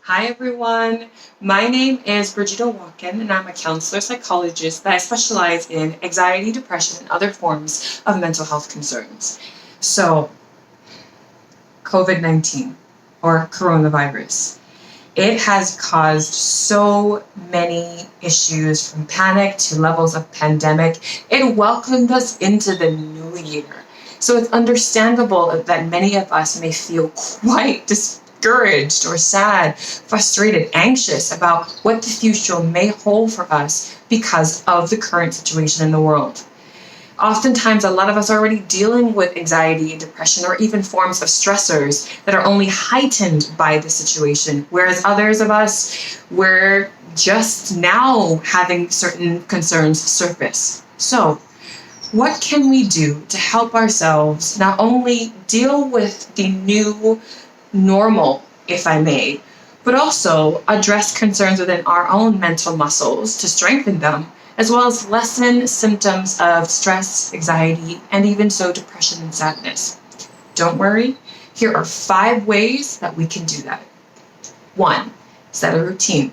Hi everyone, my name is Brigida Walkin and I'm a counselor psychologist that I specialize in anxiety, depression, and other forms of mental health concerns. So, COVID-19 or coronavirus. It has caused so many issues from panic to levels of pandemic. It welcomed us into the new year. So it's understandable that many of us may feel quite discouraged or sad, frustrated, anxious about what the future may hold for us because of the current situation in the world. Oftentimes, a lot of us are already dealing with anxiety and depression or even forms of stressors that are only heightened by the situation, whereas others of us, we're just now having certain concerns surface. So, what can we do to help ourselves not only deal with the new normal, if I may, but also address concerns within our own mental muscles to strengthen them, as well as lessen symptoms of stress, anxiety, and even so depression and sadness? Don't worry, here are 5 ways that we can do that. 1, set a routine.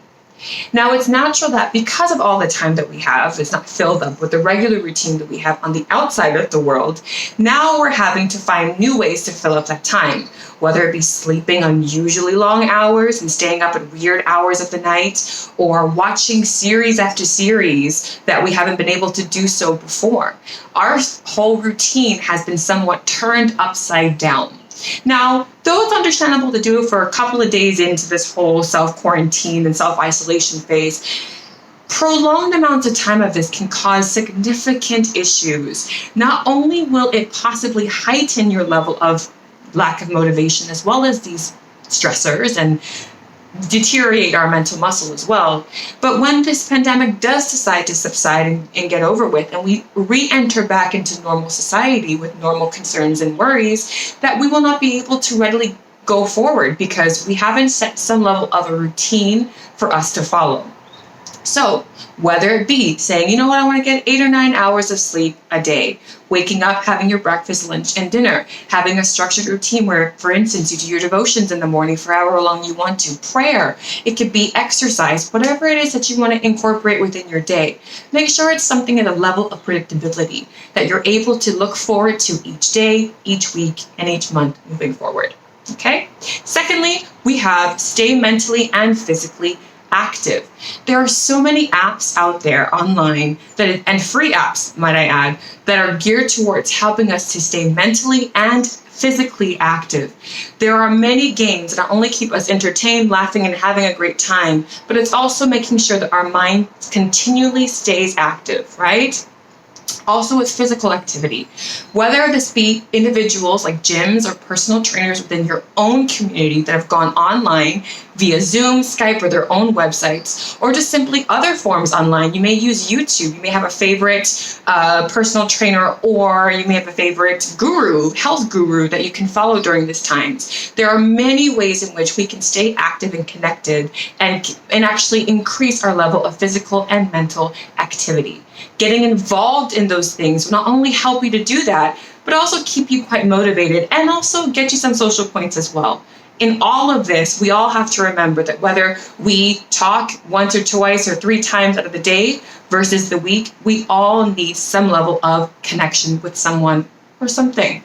Now, it's natural that because of all the time that we have, it's not filled up with the regular routine that we have on the outside of the world. Now we're having to find new ways to fill up that time, whether it be sleeping unusually long hours and staying up at weird hours of the night, or watching series after series that we haven't been able to do so before. Our whole routine has been somewhat turned upside down. Now, though it's understandable to do it for a couple of days into this whole self-quarantine and self-isolation phase, prolonged amounts of time of this can cause significant issues. Not only will it possibly heighten your level of lack of motivation, as well as these stressors and deteriorate our mental muscle as well. But when this pandemic does decide to subside and get over with, and we re-enter back into normal society with normal concerns and worries, that we will not be able to readily go forward because we haven't set some level of a routine for us to follow. So, whether it be saying, you know what, I want to get 8 or 9 hours of sleep a day, waking up, having your breakfast, lunch, and dinner, having a structured routine where, for instance, you do your devotions in the morning for however long you want to, prayer, it could be exercise, whatever it is that you want to incorporate within your day. Make sure it's something at a level of predictability that you're able to look forward to each day, each week, and each month moving forward. Okay? Secondly, we have stay mentally and physically active. There are so many apps out there online and free apps, might I add, that are geared towards helping us to stay mentally and physically active. There are many games that not only keep us entertained, laughing, and having a great time, but it's also making sure that our mind continually stays active, right? Also with physical activity, whether this be individuals like gyms or personal trainers within your own community that have gone online via Zoom, Skype, or their own websites, or just simply other forms online. You may use YouTube. You may have a favorite personal trainer, or you may have a favorite guru, health guru that you can follow during this time. There are many ways in which we can stay active and connected and actually increase our level of physical and mental activity. Getting involved in those things will not only help you to do that, but also keep you quite motivated and also get you some social points as well. In all of this, we all have to remember that whether we talk once or twice or 3 times out of the day versus the week, we all need some level of connection with someone or something.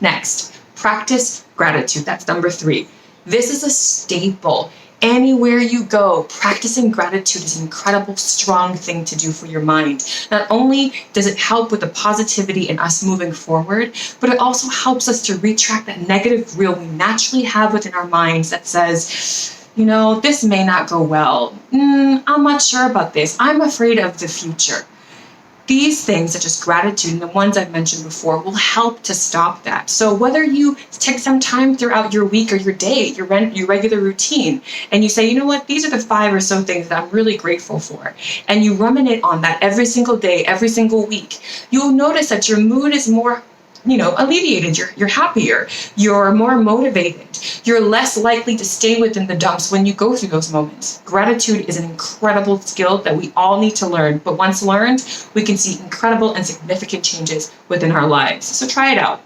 Next, practice gratitude. That's number 3. This is a staple. Anywhere you go, practicing gratitude is an incredible, strong thing to do for your mind. Not only does it help with the positivity in us moving forward, but it also helps us to retract that negative reel we naturally have within our minds that says, you know, this may not go well. I'm not sure about this. I'm afraid of the future. These things, such as gratitude and the ones I've mentioned before, will help to stop that. So whether you take some time throughout your week or your day, your regular routine, and you say, you know what, these are the 5 or so things that I'm really grateful for, and you ruminate on that every single day, every single week, you'll notice that your mood is more alleviated, you're happier, you're more motivated, you're less likely to stay within the dumps when you go through those moments. Gratitude is an incredible skill that we all need to learn, but once learned, we can see incredible and significant changes within our lives. So try it out.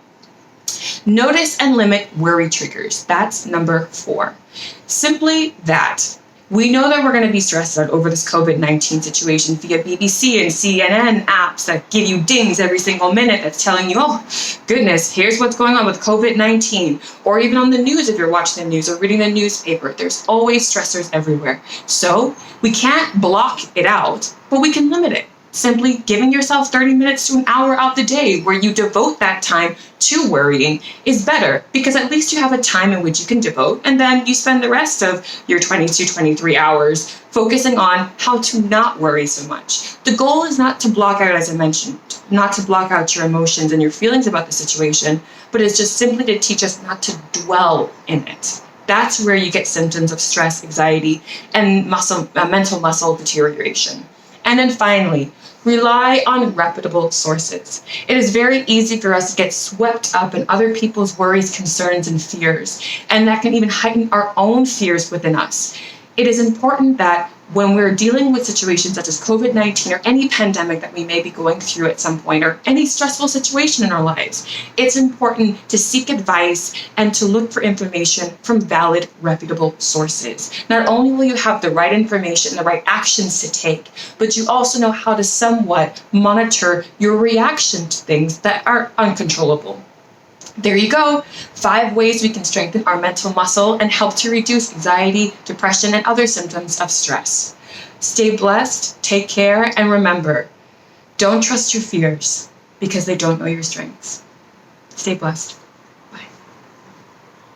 Notice and limit worry triggers. That's number 4. Simply that. We know that we're going to be stressed out over this COVID-19 situation via BBC and CNN apps that give you dings every single minute that's telling you, oh, goodness, here's what's going on with COVID-19. Or even on the news, if you're watching the news or reading the newspaper, there's always stressors everywhere. So we can't block it out, but we can limit it. Simply giving yourself 30 minutes to an hour out the day where you devote that time to worrying is better, because at least you have a time in which you can devote, and then you spend the rest of your 22, 23 hours focusing on how to not worry so much. The goal is not to block out, as I mentioned, not to block out your emotions and your feelings about the situation, but it's just simply to teach us not to dwell in it. That's where you get symptoms of stress, anxiety, and mental muscle deterioration. And then finally, rely on reputable sources. It is very easy for us to get swept up in other people's worries, concerns, and fears, and that can even heighten our own fears within us. It is important that when we're dealing with situations such as COVID-19 or any pandemic that we may be going through at some point, or any stressful situation in our lives, it's important to seek advice and to look for information from valid, reputable sources. Not only will you have the right information and the right actions to take, but you also know how to somewhat monitor your reaction to things that are uncontrollable. There you go. 5 ways we can strengthen our mental muscle and help to reduce anxiety, depression, and other symptoms of stress. Stay blessed, take care, and remember, don't trust your fears because they don't know your strengths. Stay blessed.